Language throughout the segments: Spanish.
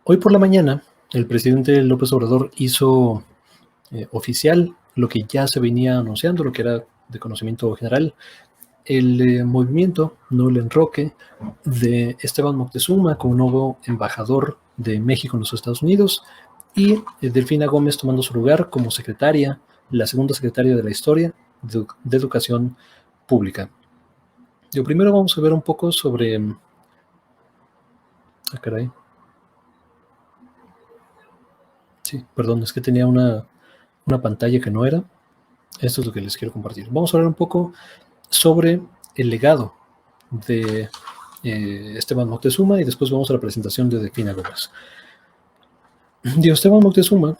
Hoy por la mañana, el presidente López Obrador hizo oficial lo que ya se venía anunciando, lo que era de conocimiento general, el movimiento, no el enroque, de Esteban Moctezuma como nuevo embajador de México en los Estados Unidos y Delfina Gómez tomando su lugar como secretaria, la segunda secretaria de la historia de Educación Pública. Yo primero vamos a ver un poco sobre... caray. Sí, perdón, es que tenía una pantalla que no era. Esto es lo que les quiero compartir. Vamos a hablar un poco sobre el legado de Esteban Moctezuma y después vamos a la presentación de Delfina Gómez. Esteban Moctezuma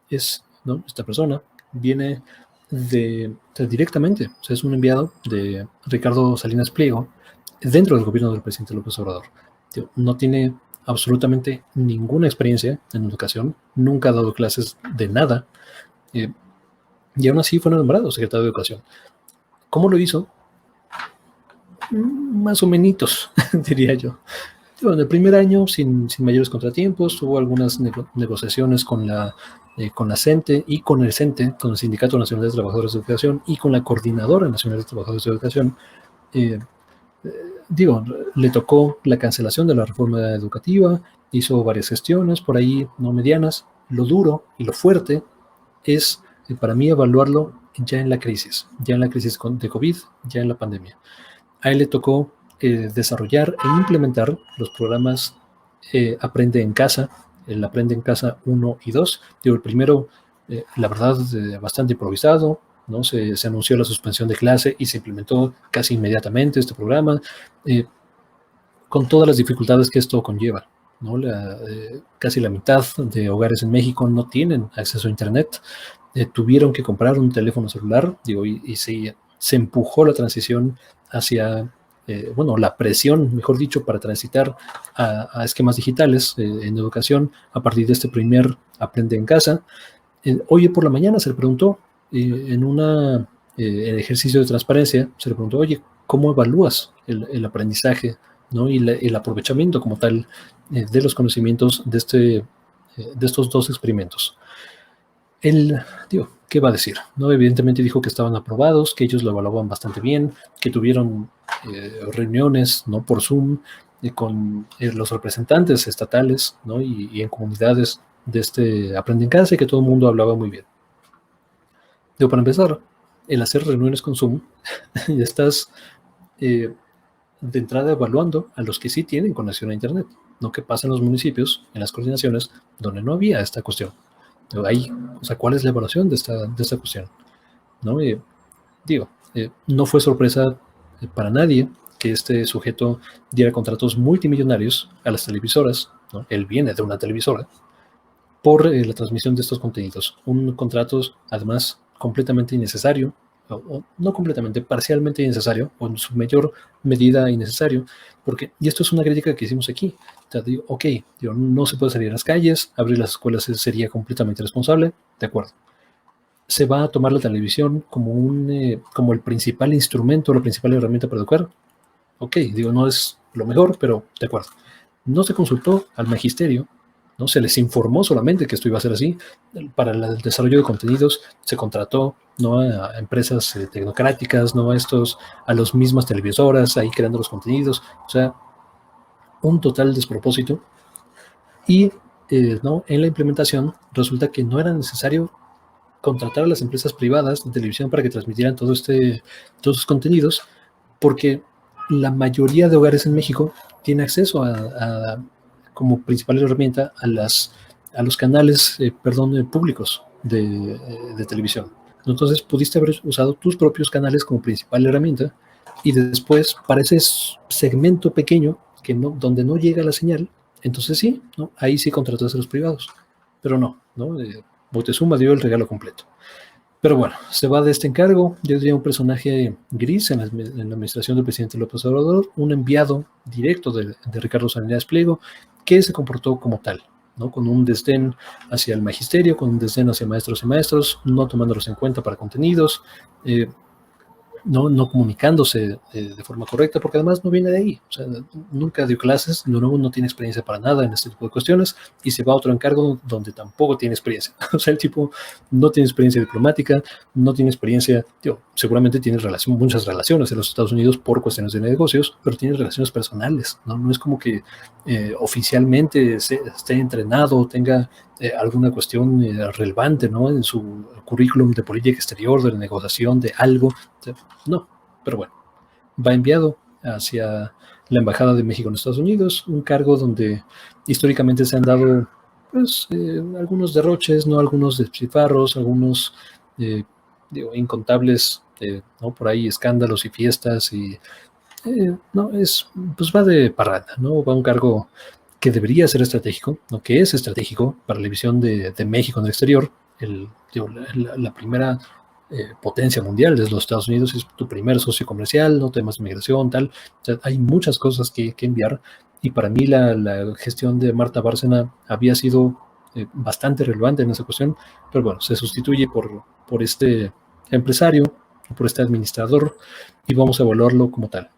es, ¿no? Esta persona viene directamente, o sea, es un enviado de Ricardo Salinas Pliego dentro del gobierno del presidente López Obrador. No tiene absolutamente ninguna experiencia en educación, nunca ha dado clases de nada, y aún así fue nombrado secretario de Educación. ¿Cómo lo hizo? Más o menos, diría yo. En el primer año, sin mayores contratiempos, hubo algunas negociaciones con la CENTE y con el CENTE, con el Sindicato Nacional de Trabajadores de Educación y con la Coordinadora Nacional de Trabajadores de Educación. Le tocó la cancelación de la reforma educativa, hizo varias gestiones por ahí, no medianas. Lo duro y lo fuerte es, para mí, evaluarlo ya en la crisis de COVID, ya en la pandemia. A él le tocó desarrollar e implementar los programas Aprende en Casa, el Aprende en Casa 1 y 2. El primero, la verdad, bastante improvisado, ¿no? Se anunció la suspensión de clase y se implementó casi inmediatamente este programa, con todas las dificultades que esto conlleva, ¿no? Casi la mitad de hogares en México no tienen acceso a Internet, tuvieron que comprar un teléfono celular, y se empujó la transición hacia, la presión, mejor dicho, para transitar a esquemas digitales en educación a partir de este primer Aprende en Casa. Hoy por la mañana se le preguntó, en ejercicio de transparencia, se le preguntó, oye, ¿cómo evalúas el aprendizaje, ¿no? y el aprovechamiento como tal de los conocimientos de estos dos experimentos? Él, ¿qué va a decir? ¿No? Evidentemente dijo que estaban aprobados, que ellos lo evaluaban bastante bien, que tuvieron reuniones, ¿no? Por Zoom con los representantes estatales, ¿no? y en comunidades de este Aprende en Casa, y que todo el mundo hablaba muy bien. Para empezar, el hacer reuniones con Zoom, ya estás de entrada evaluando a los que sí tienen conexión a Internet, no que pasa en los municipios, en las coordinaciones, donde no había esta cuestión. Ahí, ¿cuál es la evaluación de esta cuestión? ¿No? No fue sorpresa para nadie que este sujeto diera contratos multimillonarios a las televisoras, ¿no? Él viene de una televisora, por la transmisión de estos contenidos. Un contrato, además, completamente innecesario, o no completamente, parcialmente innecesario, o en su mayor medida innecesario, porque, y esto es una crítica que hicimos aquí, no se puede salir a las calles, abrir las escuelas sería completamente irresponsable, de acuerdo. ¿Se va a tomar la televisión como el principal instrumento, la principal herramienta para educar? No es lo mejor, pero de acuerdo. No se consultó al magisterio, ¿no? Se les informó solamente que esto iba a ser así. Para el desarrollo de contenidos se contrató, ¿no? a empresas tecnocráticas, ¿no? a las mismas televisoras, ahí creando los contenidos. O sea, un total despropósito. Y ¿no? En la implementación resulta que no era necesario contratar a las empresas privadas de televisión para que transmitieran todos sus contenidos, porque la mayoría de hogares en México tiene acceso como principal herramienta a los canales públicos de televisión. Entonces pudiste haber usado tus propios canales como principal herramienta, y después para ese segmento pequeño donde no llega la señal, entonces sí, ¿no? Ahí sí contrataste a los privados, pero no. Moctezuma dio el regalo completo. Pero bueno, se va de este encargo. Yo diría un personaje gris en la administración del presidente López Obrador, un enviado directo de Ricardo Salinas Pliego, que se comportó como tal, ¿no? Con un desdén hacia el magisterio, con un desdén hacia maestros y maestros, no tomándolos en cuenta para contenidos, no comunicándose de forma correcta, porque además no viene de ahí. O sea, nunca dio clases, no tiene experiencia para nada en este tipo de cuestiones, y se va a otro encargo donde tampoco tiene experiencia. O sea, el tipo no tiene experiencia diplomática, no tiene experiencia, seguramente tiene muchas relaciones en los Estados Unidos por cuestiones de negocios, pero tiene relaciones personales, no es como que oficialmente esté entrenado, tenga alguna cuestión relevante, ¿no?, en su currículum de política exterior, de negociación, de algo. O sea, no, pero bueno, va enviado hacia la Embajada de México en Estados Unidos, un cargo donde históricamente se han dado, pues, algunos derroches, ¿no?, algunos despilfarros, algunos incontables, ¿no?, por ahí escándalos y fiestas, y no, pues va de parranda, ¿no? Va un cargo que debería ser estratégico, ¿no?, que es estratégico para la visión de México en el exterior. La primera potencia mundial es los Estados Unidos, es tu primer socio comercial, no temas de migración, tal. O sea, hay muchas cosas que enviar, y para mí la gestión de Marta Bárcena había sido bastante relevante en esa cuestión, pero bueno, se sustituye por este empresario, por este administrador, y vamos a evaluarlo como tal.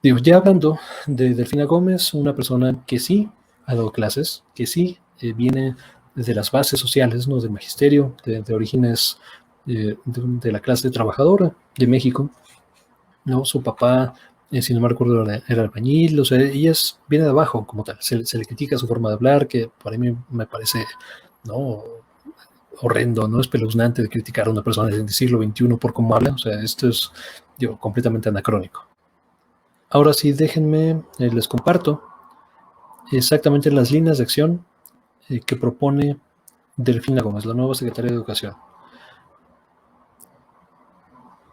Digo, ya hablando de Delfina Gómez, una persona que sí ha dado clases, que sí viene de las bases sociales, ¿no?, del magisterio, de orígenes de la clase trabajadora de México, ¿no? Su papá, si no me recuerdo, era albañil. O sea, viene de abajo como tal. Se le critica su forma de hablar, que para mí me parece, ¿no?, horrendo, ¿no? Espeluznante de criticar a una persona del siglo XXI por cómo habla. O sea, esto es, completamente anacrónico. Ahora sí, déjenme, les comparto exactamente las líneas de acción que propone Delfina Gómez, la nueva secretaria de Educación.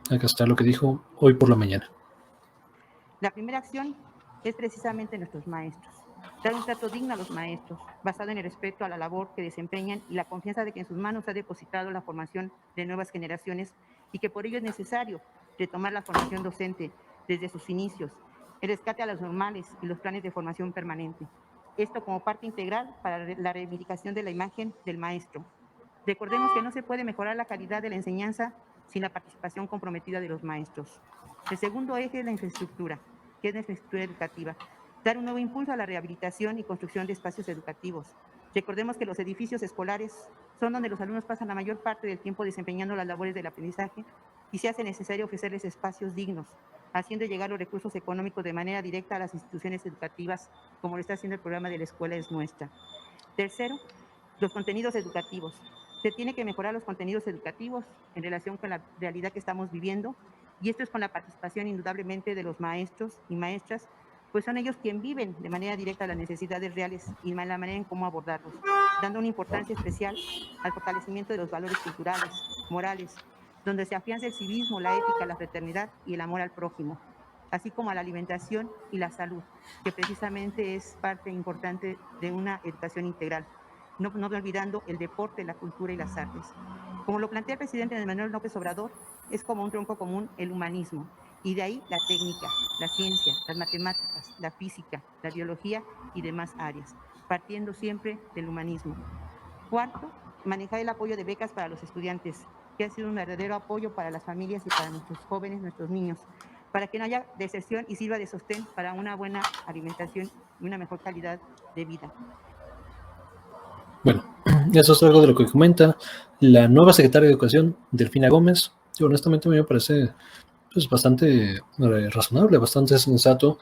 Acá está lo que dijo hoy por la mañana. La primera acción es precisamente nuestros maestros. Dar un trato digno a los maestros, basado en el respeto a la labor que desempeñan y la confianza de que en sus manos ha depositado la formación de nuevas generaciones, y que por ello es necesario retomar la formación docente desde sus inicios, el rescate a los normales y los planes de formación permanente. Esto como parte integral para la reivindicación de la imagen del maestro. Recordemos que no se puede mejorar la calidad de la enseñanza sin la participación comprometida de los maestros. El segundo eje es la infraestructura, que es la infraestructura educativa. Dar un nuevo impulso a la rehabilitación y construcción de espacios educativos. Recordemos que los edificios escolares son donde los alumnos pasan la mayor parte del tiempo desempeñando las labores del aprendizaje, y se hace necesario ofrecerles espacios dignos, haciendo llegar los recursos económicos de manera directa a las instituciones educativas, como lo está haciendo el programa de La Escuela es Nuestra. Tercero, los contenidos educativos. Se tiene que mejorar los contenidos educativos en relación con la realidad que estamos viviendo, y esto es con la participación indudablemente de los maestros y maestras, pues son ellos quienes viven de manera directa las necesidades reales y la manera en cómo abordarlos, dando una importancia especial al fortalecimiento de los valores culturales, morales, donde se afianza el civismo, la ética, la fraternidad y el amor al prójimo, así como a la alimentación y la salud, que precisamente es parte importante de una educación integral, no olvidando el deporte, la cultura y las artes. Como lo plantea el presidente Andrés Manuel López Obrador, es como un tronco común el humanismo, y de ahí la técnica, la ciencia, las matemáticas, la física, la biología y demás áreas, partiendo siempre del humanismo. Cuarto, manejar el apoyo de becas para los estudiantes, que ha sido un verdadero apoyo para las familias y para nuestros jóvenes, nuestros niños, para que no haya deserción y sirva de sostén para una buena alimentación y una mejor calidad de vida. Bueno, eso es algo de lo que comenta la nueva secretaria de Educación, Delfina Gómez. Y honestamente a mí me parece, pues, bastante razonable, bastante sensato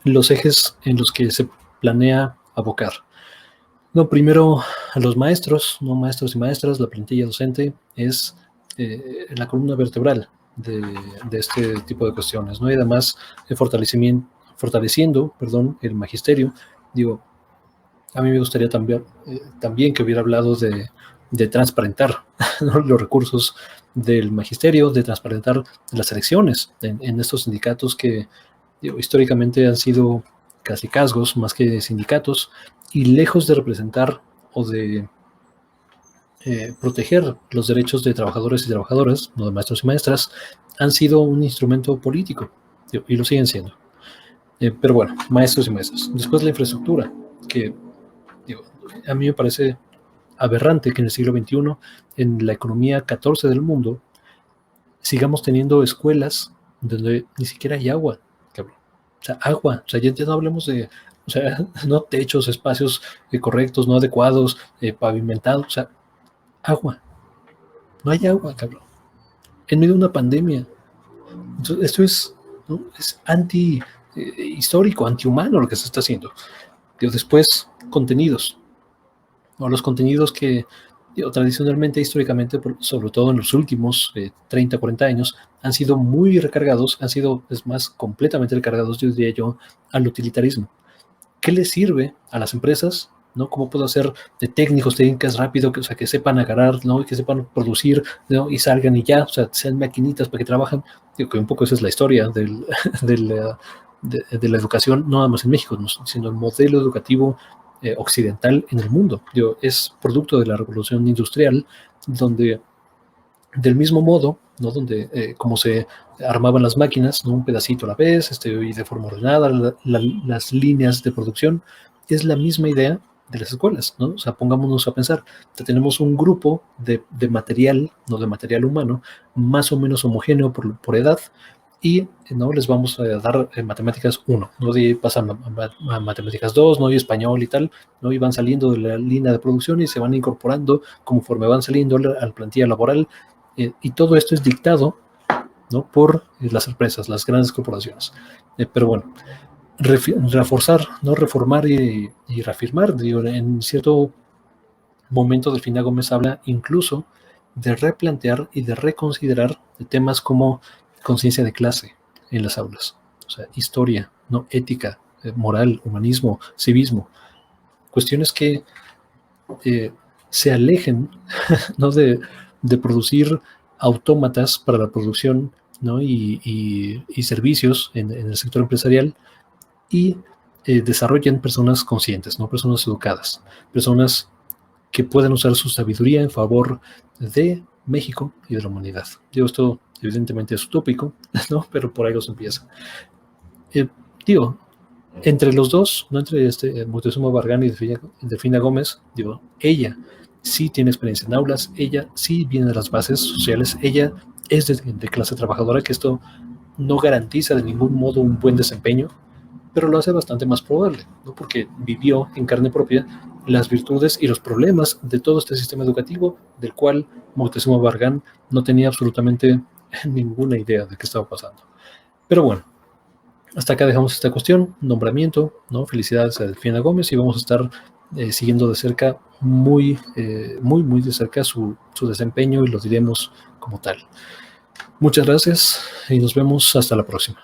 los ejes en los que se planea abocar. No, primero a los maestros, no maestros y maestras, la plantilla docente es la columna vertebral de este tipo de cuestiones, ¿no? Y además fortaleciendo, el magisterio. Digo, a mí me gustaría también que hubiera hablado de transparentar, ¿no?, los recursos del magisterio, de transparentar las elecciones en estos sindicatos que, históricamente han sido casi casgos más que sindicatos, y lejos de representar o de proteger los derechos de trabajadores y trabajadoras, no de maestros y maestras, han sido un instrumento político, y lo siguen siendo. Pero bueno, maestros y maestras. Después la infraestructura, que, a mí me parece aberrante que en el siglo XXI, en la economía 14 del mundo, sigamos teniendo escuelas donde ni siquiera hay agua, cabrón. O sea, agua, o sea, ya no hablemos de, o sea, no techos, espacios correctos, no adecuados, pavimentados, o sea, agua. No hay agua, cabrón. En medio de una pandemia. Entonces, esto es, ¿no? Es histórico, antihumano lo que se está haciendo. Después, contenidos. ¿No? Los contenidos que tradicionalmente, históricamente, sobre todo en los últimos 30, 40 años, han sido muy recargados, han sido, es más, completamente recargados, yo diría yo, al utilitarismo. ¿Qué les sirve a las empresas? ¿No? ¿Cómo puedo hacer de técnicos, técnicas rápido, o sea, que sepan agarrar, ¿no? Y que sepan producir, ¿no? Y salgan y ya, o sea, sean maquinitas para que trabajan? Digo que un poco esa es la historia de la educación, no nada más en México, sino el modelo educativo occidental en el mundo. Digo, es producto de la revolución industrial, donde del mismo modo, ¿no? Donde como se armaban las máquinas, ¿no? Un pedacito a la vez, y de forma ordenada, las líneas de producción, es la misma idea de las escuelas, ¿no? O sea, pongámonos a pensar, tenemos un grupo de material, no de material humano, más o menos homogéneo por edad, y no les vamos a dar matemáticas 1, ¿no? De pasan a matemáticas 2, ¿no? Y español y tal, ¿no? Y van saliendo de la línea de producción y se van incorporando conforme van saliendo a la plantilla laboral, y todo esto es dictado, ¿no? Por las empresas, las grandes corporaciones. Pero bueno, reforzar, ¿no? Reformar y reafirmar. Digo, en cierto momento Delfina Gómez habla incluso de replantear y de reconsiderar temas como conciencia de clase en las aulas, o sea, historia, ¿no? Ética, moral, humanismo, civismo, cuestiones que se alejen, ¿no? de producir autómatas para la producción, ¿no? y servicios en el sector empresarial, y desarrollen personas conscientes, ¿no? Personas educadas, personas que puedan usar su sabiduría en favor de México y de la humanidad. Digo, esto evidentemente es utópico, ¿no? Pero por ahí los empieza. Digo, entre los dos, no entre Moctezuma Barragán y Delfina Gómez, digo, ella sí tiene experiencia en aulas, ella sí viene de las bases sociales, ella es de clase trabajadora, que esto no garantiza de ningún modo un buen desempeño, pero lo hace bastante más probable, ¿no? Porque vivió en carne propia las virtudes y los problemas de todo este sistema educativo, del cual Moctezuma Barragán no tenía absolutamente ninguna idea de qué estaba pasando. Pero bueno, hasta acá dejamos esta cuestión, nombramiento, ¿no? Felicidades a Delfina Gómez, y vamos a estar siguiendo de cerca, muy de cerca su desempeño, y lo diremos como tal. Muchas gracias y nos vemos hasta la próxima.